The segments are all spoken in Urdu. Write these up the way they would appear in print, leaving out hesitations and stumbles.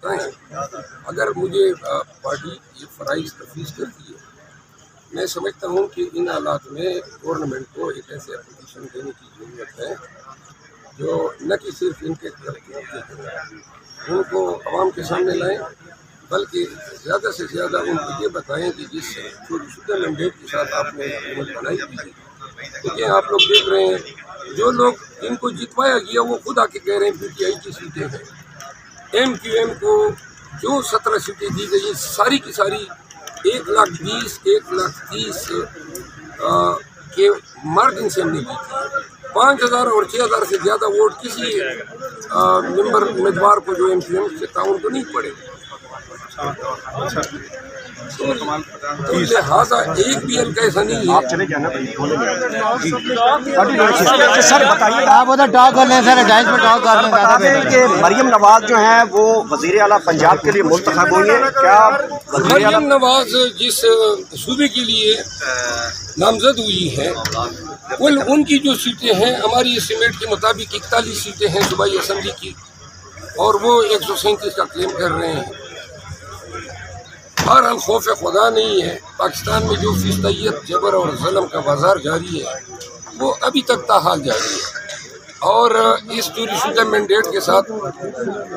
بتائیں اگر مجھے پارٹی یہ فرائض تفویض کرتی ہے، میں سمجھتا ہوں کہ ان حالات میں گورنمنٹ کو ایک ایسے اپلیکیشن دینے کی ضرورت ہے جو نہ کہ صرف ان کے ان کو عوام کے سامنے لائیں، بلکہ زیادہ سے زیادہ ان کو یہ بتائیں کہ جس چھوٹی چھوٹے مینڈیٹ کے ساتھ آپ نے حکومت بنائی تھی، دیکھیں آپ لوگ دیکھ رہے ہیں جو لوگ ان کو جتوایا گیا وہ خود آ کے کہہ رہے ہیں PTI کی سیٹیں ہیں، MQM کو جو 17 سیٹیں دی گئی ساری کی ساری 1,20,000 1,30,000 کے مارجن سے ہم نے دی تھی۔ 5,000 اور 6,000 سے زیادہ ووٹ کسی ممبر امیدوار کو جو MQM سے تعاون کو نہیں پڑے، تو لہٰذا ایک بھی حلقہ ایسا نہیں ہے۔ آپ چلے جانا سر، بتائیے آپ ادھر ٹاک کر لیں سر، ڈائز میں ٹاک کر لیں۔ بتا دیں کہ مریم نواز جو ہیں وہ وزیر اعلیٰ پنجاب کے لیے منتخب ہوئی ہیں، کیا مریم نواز جس صوبے کے لیے نامزد ہوئی ہے ان کی جو سیٹیں ہیں ہماری اسٹیمیٹ کے مطابق 41 سیٹیں ہیں صوبائی اسمبلی کی، اور وہ 137 کا کلیم کر رہے ہیں۔ بہرحال خوف خدا نہیں ہے، پاکستان میں جو فیصدیت جبر اور ظلم کا بازار جاری ہے وہ ابھی تک تاحال جاری ہے، اور اس چوری شدہ مینڈیٹ کے ساتھ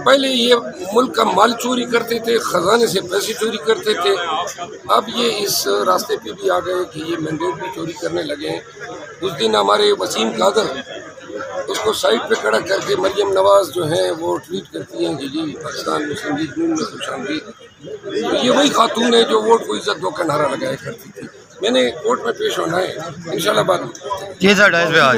پہلے یہ ملک کا مال چوری کرتے تھے، خزانے سے پیسے چوری کرتے تھے، اب یہ اس راستے پہ بھی آ گئے کہ یہ مینڈیٹ بھی چوری کرنے لگے ہیں۔ اس دن ہمارے وسیم قادر اس کو سائڈ پہ کھڑا کر کے مریم نواز جو ہیں وہ ٹویٹ کرتی ہیں کہ جی پاکستان مسلم لیگ نون میں خوش آمدید، یہ وہی خاتون ہے جو ووٹ کو عزت دو کا نعرہ لگایا کرتی تھی۔ میں نے کورٹ میں پیش ہونا ہے انشاءاللہ بعد میں۔ جی سر، ڈائز پہ آ جائیں۔